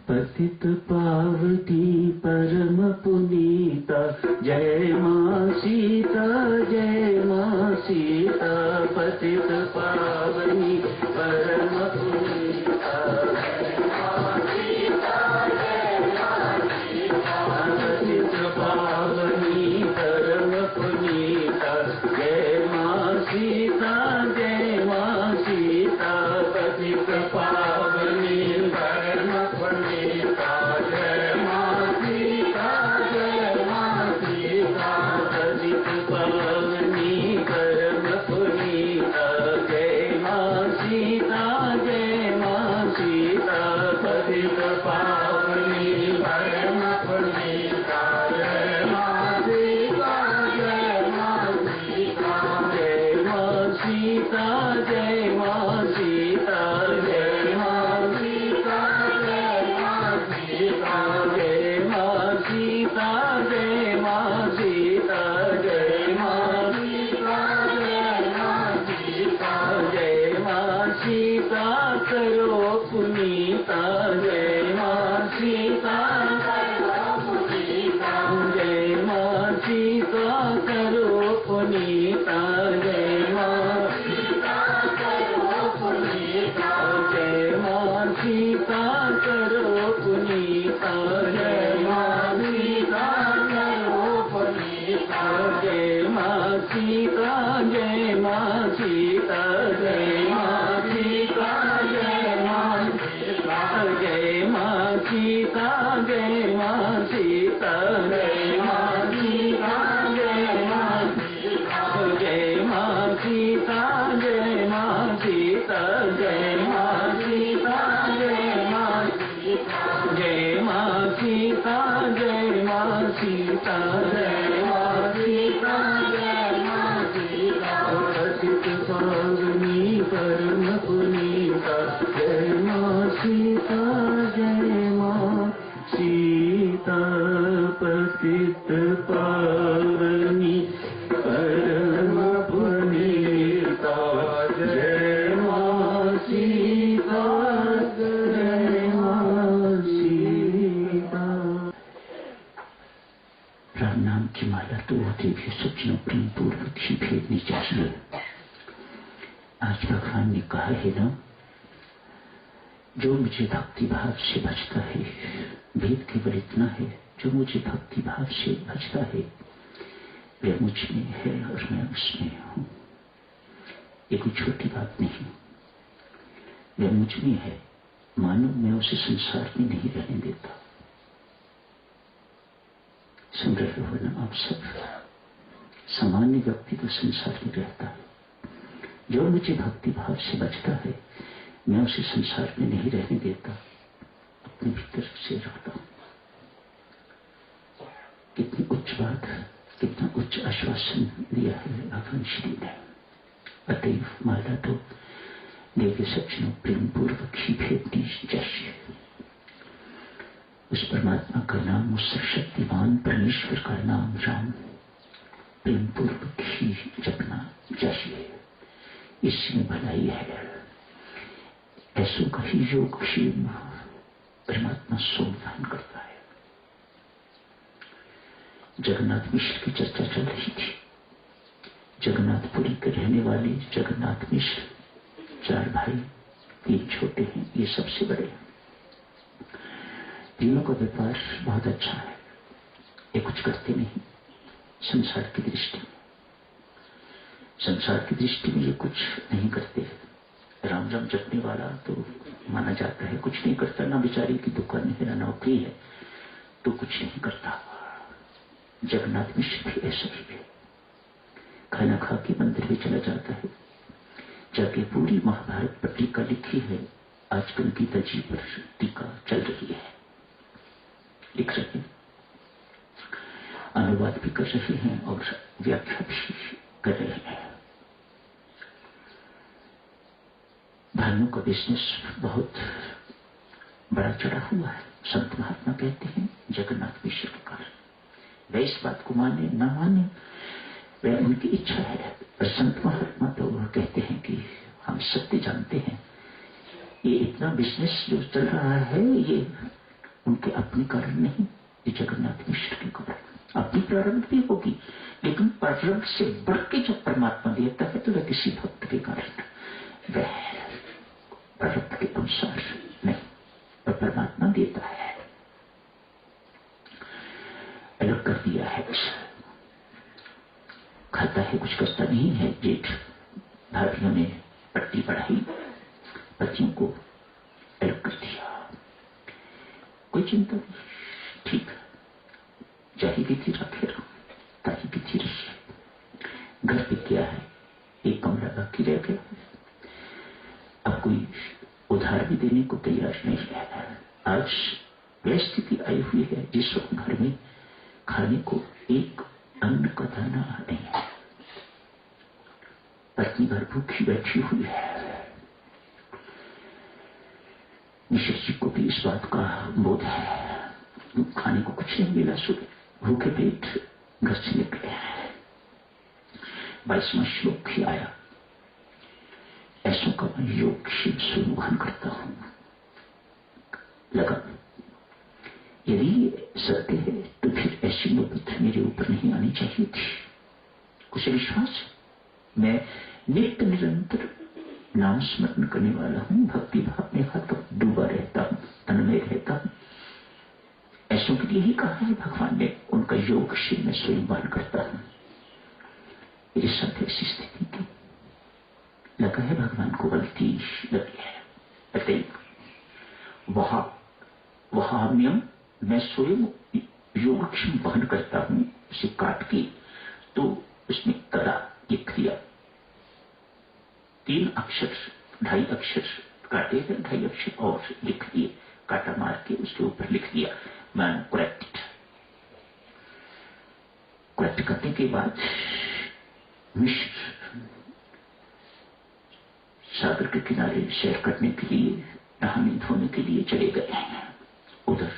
पतित पावती परम पुनीता, जय मां सीता, जय मां सीता। पतित पावनी परम पुनीता, जय मां सीता, जय मां सीता। पतित पावनी परम पुनीता, जय मां सीता, जय मां सीता। पतित पावनी परम पुनीता, जय मां सीता, जय मां सीता। पतित पावनी परम पुनीता, जय मां सीता, जय मां सीता। पतित पावनी परम पुनीता, जय मां सीता, जय मां सीता। जय मां सीता, जय मां सीता। जय मां सीता, जय मां सीता। जय मां सीता, जय मां सीता। जय मां सीता, जय मां सीता। जय मां सीता करो पुनीता, जय मां सीता करो पुनीता। जय मां सीता करो पुनीता, जय मां सीता करो पुनीता। जय मां सीता करो पुनीता, जय मां सीता करो पुनीता। जय मां सीता, जय मां सीता। जय मां सीता, जय मां सीता। जय मां सीता, जय मां सीता। जय मां सीता, जय मां सीता। जय मां सीता, जय मां सीता। जय मां सीता, जय मां सीता। जय मां सीता, जय मां सीता। जय मां सीता, जय मां सीता। पतित पावनी परम पुनीता, जय मां सीता, जय मां सीता। पतित पावनी परम पुनीता, जय मां सीता, जय मां सीता। राम नाम की माला तो होते भी सज्जनों प्रेम पूर्वक ही फेरनी चाहिए। आज भगवान ने कहा है ना, जो मुझे भक्ति भाव से भजता है, भेद केवल इतना है, जो मुझे भक्ति भाव से भजता है वह मुझ में है और मैं उसमें हूं। ये कोई छोटी बात नहीं, वह मुझ में है, मानो मैं उसे संसार में नहीं रहने देता। सुन रहे हो ना आप सब? सामान्य व्यक्ति तो संसार में रहता है, जो मुझे भक्ति भाव से बचता है मैं उसे संसार में नहीं रहने देता, अपने भीतर से रखता हूं। कितनी उच्च बात, कितना उच्च आश्वासन दिया है भगवान श्री ने। अतएव माला तो देवी सज्जनों प्रेम पूर्वक ही भेजनी चाहिए। उस परमात्मा का नाम, उस शक्तिमान परमेश्वर का नाम राम प्रेम पूर्वक ही जपना चाहिए। इसमें भलाई है। ऐसों का ही योग क्षेम परमात्मा संधान करता है। जगन्नाथ मिश्र की चर्चा चल रही थी। जगन्नाथपुरी के रहने वाले जगन्नाथ मिश्र, 4 भाई, 3 छोटे हैं, ये सबसे बड़े हैं। तीनों का व्यापार बहुत अच्छा है। ये कुछ करते नहीं संसार की दृष्टि में। संसार की दृष्टि में ये कुछ नहीं करते। राम राम जपने वाला तो माना जाता है, कुछ नहीं करता, ना बेचारी की दुकान है ना नौकरी है तो कुछ नहीं करता। जगन्नाथ मिश्र भी ऐसा ही है। खाना खा के मंदिर में चला जाता है, जाके पूरी महाभारत पर टीका लिखी है। आजकल गीता जी पर टीका चल रही है, लिख रहे हैं, अनुवाद भी कर रहे हैं और व्याख्या भी कर रहे हैं। भाइयों का बिजनेस बहुत बड़ा चढ़ा हुआ है। संत महात्मा कहते हैं जगन्नाथ मिश्र के कारण। वह इस बात को माने न माने वह उनकी इच्छा है, पर संत महात्मा तो वह कहते हैं कि हम सत्य जानते हैं। ये इतना बिजनेस जो चल रहा है ये उनके अपने कारण नहीं, ये जगन्नाथ मिश्र के कारण। अपनी प्रारंभ भी होगी, लेकिन प्रारंभ से बढ़ के जब परमात्मा देता है तो वह किसी भक्त के कारण, वह प्रारब्ध के अनुसार नहीं, वह परमात्मा देता है। अलग कर दिया है, खाता है कुछ करता नहीं है। जेठ भाभीियों ने पट्टी पढ़ाई, पतियों को अलग कर दिया, कोई चिंता नहीं, ठीक, चाहे भी थी रखे रहो, ताकि भी थी रही। घर पे क्या है, एक कमरा बाकी रह गया, अब कोई उधार भी देने को तैयार नहीं है। आज वह स्थिति आई हुई है जिस वक्त घर में खाने को एक अन्न का दाना नहीं है, पत्नी घर भूखी बैठी हुई है। मिश्र जी को भी इस बात का बोध है, खाने को कुछ नहीं मिला, सुबह भूखे पेट घर से निकले हैं। 22वां श्लोक ही आया, ऐसों का मैं योग शिव सुनुभान करता हूं। लगा यदि ये सत्य है तो फिर ऐसी नौबत मेरे ऊपर नहीं आनी चाहिए थी। कुछ विश्वास, मैं नित्य निरंतर नाम स्मरण करने वाला हूं, भक्ति भाव में हर वक्त डूबा रहता हूं, तन्मय रहता हूं। ऐसों के लिए ही कहा है भगवान ने, उनका योग शिव में स्वयं बान करता हूं। मेरे साथ ऐसी स्थिति की लगा है भगवान को गलती लगी है, अतएव वहां नियम मैं स्वयं योगक्षम वहन करता हूं, उसे काट के तो उसने करा लिख दिया, 3 अक्षर 2.5 अक्षर काटे हैं, 2.5 अक्षर और लिख दिए, काटा मार के उसके ऊपर लिख दिया मैन करेक्ट करने के बाद मिश्र सागर के किनारे सैर करने के लिए, नहाने धोने के लिए चले गए हैं। उधर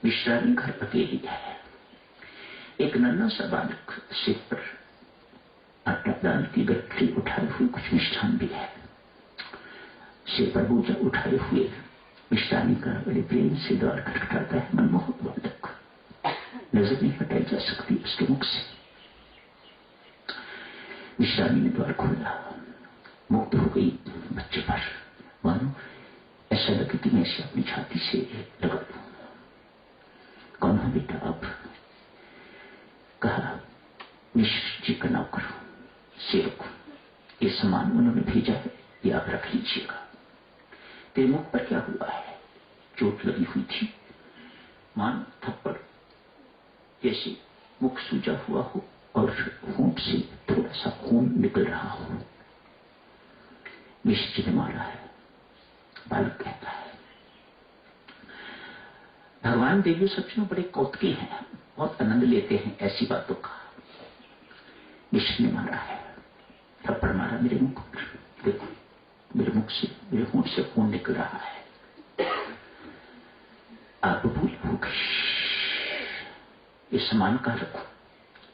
विश्रामी घर अकेली है। एक नन्हा सा बालक सिर पर आटा दाल की गठरी उठाए हुए, कुछ मिष्ठान भी है, सिर पर बोझा उठाए हुए मिष्ठानी का बड़े प्रेम से द्वार खटखटाता है। मनमोहक बालक, नजर नहीं हटाई जा सकती उसके मुख से। मिष्ठानी ने द्वार खोला, मुक्त हो गई बच्चे पर, मानो ऐसा लगे कि मैं इसे अपनी छाती से लगा दूं। कौन हो बेटा आप? कहा मिश्र जी का नौकर सेवक, ये सामान उन्होंने भेजा है, ये आप रख लीजिएगा। तेरे मुख पर क्या हुआ है? चोट लगी हुई थी, मान थप्पड़ जैसे मुख सूजा हुआ हो और होंठ से थोड़ा सा खून निकल रहा हो। मिश्र जी ने मारा है, बालक कहता है। भगवान देवी सच में बड़े कौतुकी हैं, बहुत आनंद लेते हैं ऐसी बातों का। मिश्र ने मारा है, थप्पड़ मारा मेरे मुख पर, देखो मेरे मुख से, मेरे होंठ से खून निकल रहा है, आप भूल हो गई, ये सामान कहां रखो?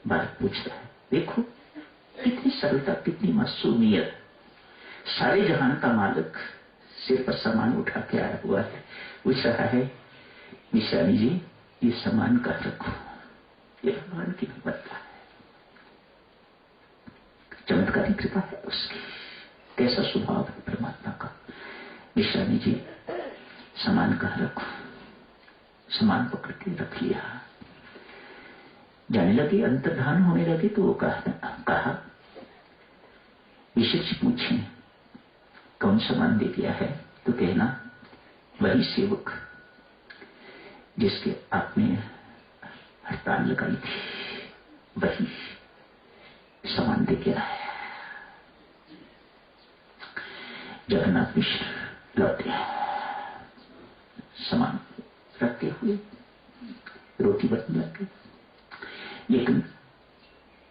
बालक पूछता है। देखो कितनी सरलता, कितनी मासूमियत, सारे जहान का मालिक सिर पर सामान उठा के आया हुआ है, पूछ रहा है मिश्रानी जी ये सामान कहां रखो? ये भगवान की कृपा है, चमत्कारी कृपा है उसकी, कैसा स्वभाव है परमात्मा का। मिश्रानी जी सामान कहां रखो? सामान पकड़ के रख लिया। जाने लगे, अंतर्धान होने लगे तो वो कहा मिश्र जी पूछे कौन सामान दे दिया है? तो कहना वही सेवक जिसके आपने हड़ताल लगाई थी, वही सामान दे गया है। जगन्नाथ मिश्र लौटे, सामान रखते हुए रोटी बनने लग गई, लेकिन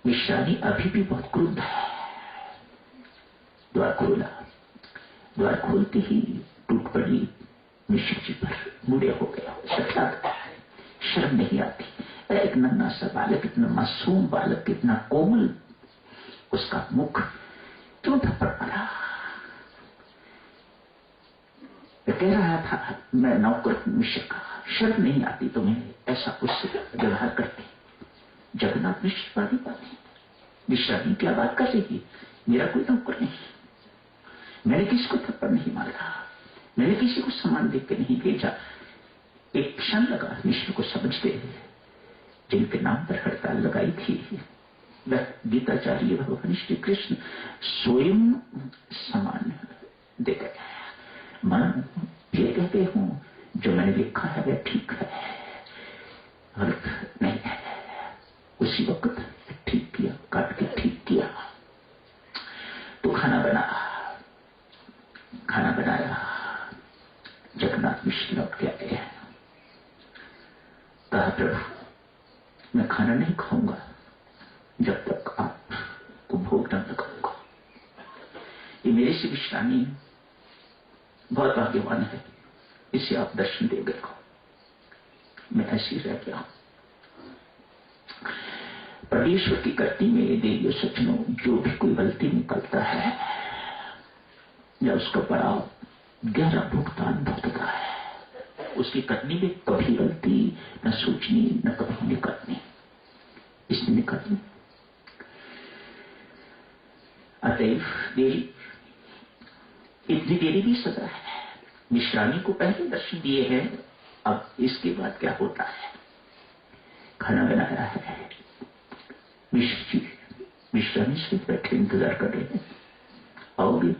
मिश्रानी अभी भी बहुत क्रुद्ध है। द्वार खोला, द्वार खोलते ही टूट पड़ी मिश्र जी पर, बूढ़े हो गया, सकता है, शर्म नहीं आती। एक नन्हा सा बालक, इतना मासूम बालक, इतना कोमल उसका मुख, क्यों थप्पड़ मारा? कह रहा था, मैं नौकर हूं मिश्र का, शर्म नहीं आती तुम्हें ऐसा उससे व्यवहार करते। जगन्नाथ मिश्र बात है, मिश्रानी क्या बात कर रही, मेरा कोई नौकर नहीं, मैंने किसी को थप्पड़ नहीं मारा, मैंने किसी को सम्मान देकर नहीं भेजा। एक क्षण लगा मिश्र को समझते, जिनके नाम पर हड़ताल लगाई थी वह गीताचार्य भगवान श्री कृष्ण स्वयं सम्मान दे गए। मन ये कहते हूं जो मैंने लिखा है वह ठीक है, गलत नहीं है। उसी वक्त ठीक किया, काट के ठीक किया। तो खाना बनाया। जगन्नाथ मिश्र लौट के आए। कहा, प्रभु मैं खाना नहीं खाऊंगा जब तक आपको भोग न लगाऊंगा। ये मेरे से विश्रामी बहुत भाग्यवान है, इसे आप दर्शन दे गए हो, मैं ऐसी रह गया। परमेश्वर की करती में देवियों सज्जनों, जो भी कोई गलती निकलता है या उसका बड़ा गहरा भुगतान भुगतता है, उसकी करनी में कभी गलती न सोचनी न कभी निकलनी, इसमें निकलनी। अतएव देरी, इतनी देरी भी सजा है। मिश्रानी को पहले दर्शन दिए हैं, अब इसके बाद क्या होता है। खाना बनाया है, मिश्रानी से बैठे इंतजार कर रहे हैं, आओगे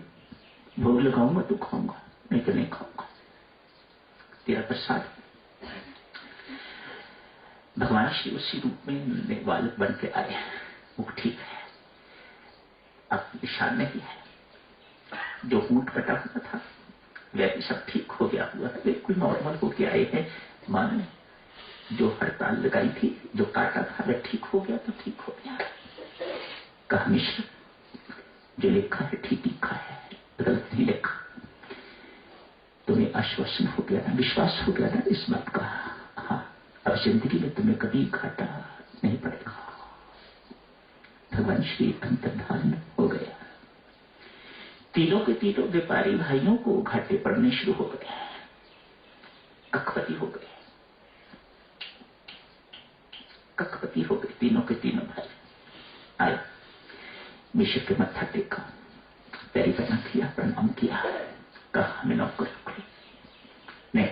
भोग लगाऊंगा तो खाऊंगा, नहीं तो नहीं खाऊंगा, तेरा प्रसाद। भगवान श्री उसी रूप में बालक बन के आए, वो ठीक है, अब निशान नहीं है। जो ऊंट कटा हुआ था वह भी सब ठीक हो गया हुआ है, बिल्कुल नॉर्मल होके आए हैं। माने जो हड़ताल लगाई थी, जो काटा था वह ठीक हो गया तो ठीक हो गया। कहा मिश्र जो लिखा है ठीक लिखा है, गलत नहीं लिखा। तुम्हें आश्वासन हो गया ना, विश्वास हो गया ना इस बात का। हाँ, अब जिंदगी में तुम्हें कभी घाटा नहीं पड़ेगा। भगवान श्री अंतर्धान हो गया। तीनों के तीनों व्यापारी भाइयों को घाटे पड़ने शुरू हो गए, कखपति हो गए, कखपति हो गए तीनों के तीनों भाई। आए मिश्र के मत्था टेका, पैरी पहना किया, प्रणाम किया, कहा हमें नौकर रखो, नहीं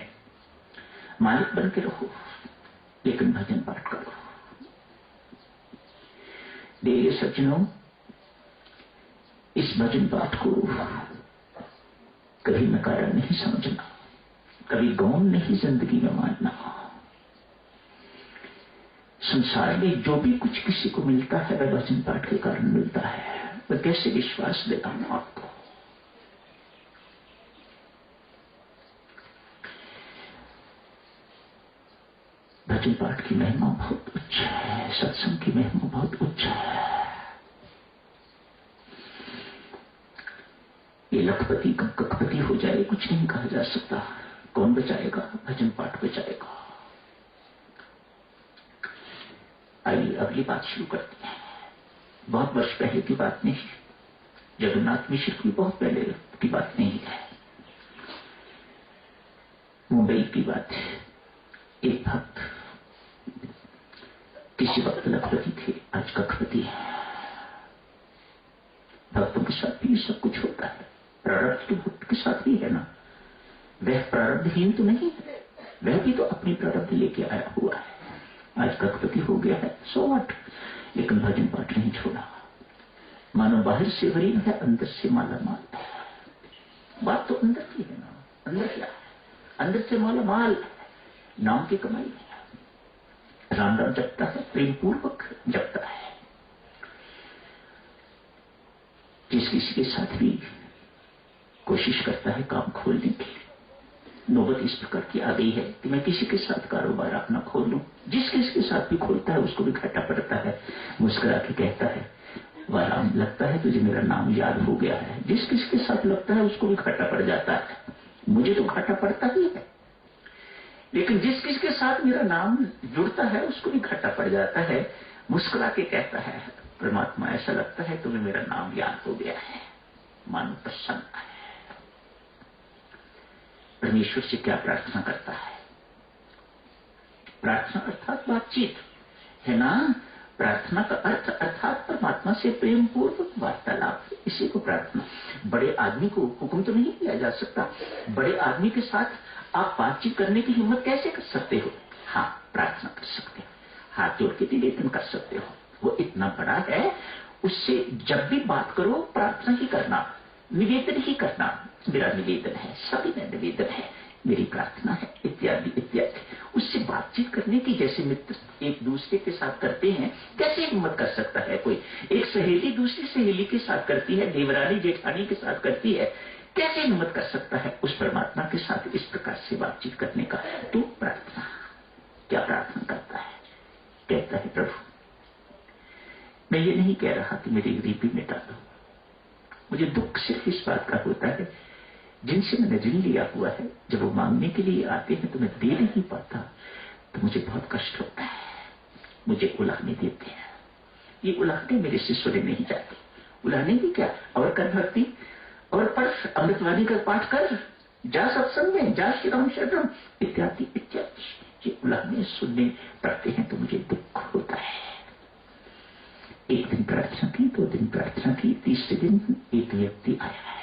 मालिक बन के रहो लेकिन भजन पाठ करो। देवी सज्जनों, इस भजन पाठ को कभी नकारा नहीं समझना, कभी गौण नहीं जिंदगी में मानना। संसार में जो भी कुछ किसी को मिलता है वह भजन पाठ के कारण मिलता है। वह कैसे विश्वास दिलाऊं आपको। भजन पाठ की महिमा बहुत उच्च है, सत्संग की महिमा बहुत उच्च है। ये लखपति कब कखपति हो जाए कुछ नहीं कहा जा सकता। कौन बचाएगा? भजन पाठ बचाएगा। आइए अगली बात शुरू करते हैं। बहुत वर्ष पहले की बात नहीं, जगन्नाथ मिश्र की बहुत पहले की बात नहीं है, मुंबई की बात है। एक भक्त किसी वक्त लखपति थे, आज कखपति है। भक्तों के साथ भी सब कुछ होता है, प्रारब्ध तो भक्त के साथ भी है ना। वह प्रारब्धहीन तो नहीं है, वह भी तो अपनी प्रारब्ध लेके आया हुआ है। आज कखपति हो गया है, सो व्हाट, लेकिन भजन पाठ नहीं छोड़ा। मानो बाहर से गरीब है, अंदर से माला माल है। बात तो अंदर की है ना। अंदर क्या है? अंदर से माला माल, नाम की कमाई है। राम राम जपता है, प्रेम पूर्वक जपता है। जिस किसी के साथ भी कोशिश करता है काम खोलने की, नौबत इस प्रकार की आ गई है कि मैं किसी के साथ कारोबार अपना खोल लूं। जिस किसी के साथ भी खोलता है उसको भी घाटा पड़ता है। मुस्कुरा के कहता है, वाह राम, लगता है तुझे मेरा नाम याद हो गया है। जिस किसी के साथ लगता है उसको भी घाटा पड़ जाता है। मुझे तो घाटा पड़ता ही है, लेकिन जिस किसी के साथ मेरा नाम जुड़ता है उसको भी घाटा पड़ जाता है। मुस्कुरा के कहता है, परमात्मा ऐसा लगता है तुम्हें मेरा नाम याद हो गया है, मानो प्रसन्न है। परमेश्वर से क्या प्रार्थना करता है? प्रार्थना अर्थात बातचीत है ना। प्रार्थना का अर्थ अर्थात परमात्मा से प्रेम पूर्वक वार्तालाप, इसी को प्रार्थना। बड़े आदमी को हुक्म तो नहीं दिया जा सकता। बड़े आदमी के साथ आप बातचीत करने की हिम्मत कैसे कर सकते हो? हाँ, प्रार्थना कर सकते हो, हाथ जोड़ के निवेदन कर सकते हो। वो इतना बड़ा है, उससे जब भी बात करो प्रार्थना ही करना, निवेदन ही करना। मेरा निवेदन है, सभी में निवेदन है, मेरी प्रार्थना है, इत्यादि इत्यादि। उससे बातचीत करने की, जैसे मित्र एक दूसरे के साथ करते हैं, कैसे हिम्मत कर सकता है कोई? एक सहेली दूसरी सहेली के साथ करती है, देवरानी जेठानी के साथ करती है, कैसे हिम्मत कर सकता है उस परमात्मा के साथ इस प्रकार से बातचीत करने का? तो प्रार्थना, क्या प्रार्थना करता है? कहता है, प्रभु मैं ये नहीं कह रहा कि मेरी गरीबी मिटा दो, मुझे दुख सिर्फ इस बात का होता है जिनसे मैंने ऋण लिया हुआ है, जब वो मांगने के लिए आते हैं तो मैं दे नहीं पाता, तो मुझे बहुत कष्ट होता है, मुझे उलाहने देते हैं। ये उलाहने मेरे से सुने नहीं जाते। उलाहने भी क्या, और कर भक्ति, और पढ़ अमृतवाणी का पाठ कर, जा सत्संग में, जा श्री राम शरणम, इत्यादि इत्यादि। ये उलाहने सुनने पड़ते हैं तो मुझे दुख होता है। एक दिन प्रार्थना की, 2 दिन प्रार्थना की, तीसरे दिन एक व्यक्ति आया है,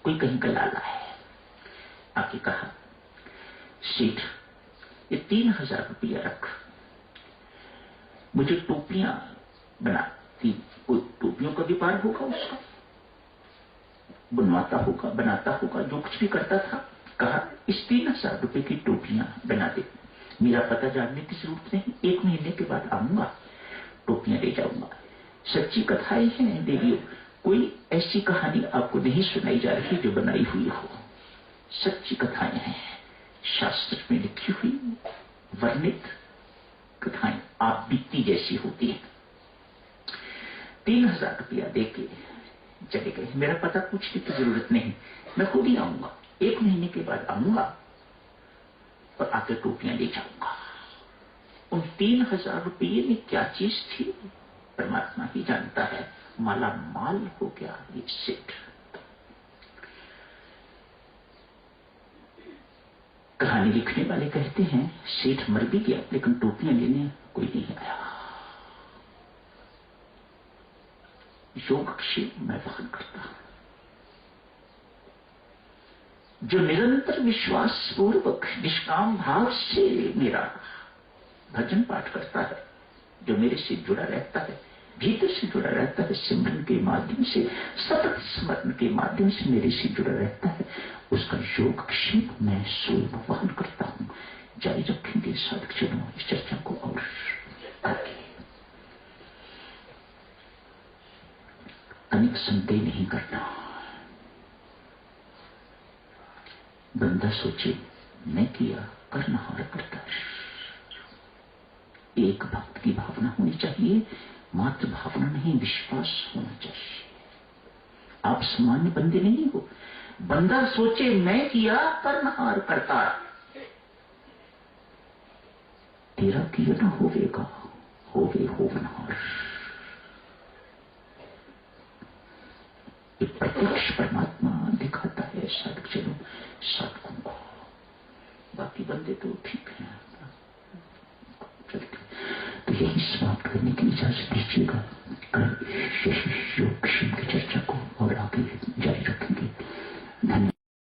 कोई कहीं का लाला है, आके कहा, सेठ ये 3000 रुपया रख, मुझे टोपियां बनाती, कोई टोपियों का व्यापार होगा, उसका बनवाता होगा, बनाता होगा, जो कुछ भी करता था। कहा इस 3000 रुपए की टोपियां बना दे, मेरा पता जानने की जरूरत नहीं, 1 महीने के बाद आऊंगा, टोपियां ले जाऊंगा। सच्ची कथाएं हैं देवियों, कोई ऐसी कहानी आपको नहीं सुनाई जा रही जो बनाई हुई हो, सच्ची कथाएं हैं, शास्त्र में लिखी हुई वर्णित कथाएं, आप बीती जैसी होती है। 3000 रुपया देके चले गए, मेरा पता पूछने की जरूरत नहीं, मैं खुद ही आऊंगा, 1 महीने के बाद आऊंगा और आकर टोपियां ले जाऊंगा। उन 3000 रुपये में क्या चीज थी परमात्मा ही जानता है। माला माल हो गया ये सेठ। कहानी लिखने वाले कहते हैं सेठ मर भी गया, लेकिन टोपियां लेने कोई नहीं आया। योगक्षेम मैं वहन करता हूं, जो निरंतर विश्वास पूर्वक निष्काम भाव से मेरा भजन पाठ करता है, जो मेरे से जुड़ा रहता है, भीतर से जुड़ा रहता है, सिमरन के माध्यम से, सतत स्मरण के माध्यम से मेरे से जुड़ा रहता है, उसका योगक्षेम मैं स्वयं वहन करता हूं। जारी रखेंगे साधकजनों इस चर्चा को और आगे। अनेक संदेह नहीं करना। बंदा सोचे मैं किया, करना और करता है। एक भक्त की भावना होनी चाहिए, मात्र भावना नहीं, विश्वास होना चाहिए। आप सामान्य बंदे नहीं हो। बंदा सोचे मैं किया, करनहार करता, तेरा किया ना होवेगा, होवे होवनहार। एक प्रत्यक्ष परमात्मा दिखाता है साधकजनों साधकों को, बाकी बंदे तो ठीक है। तो यही समाप्त करने की इजाजत दीजिएगा। कल योगक्षेम की चर्चा को और आगे जारी रखेंगे। धन्यवाद।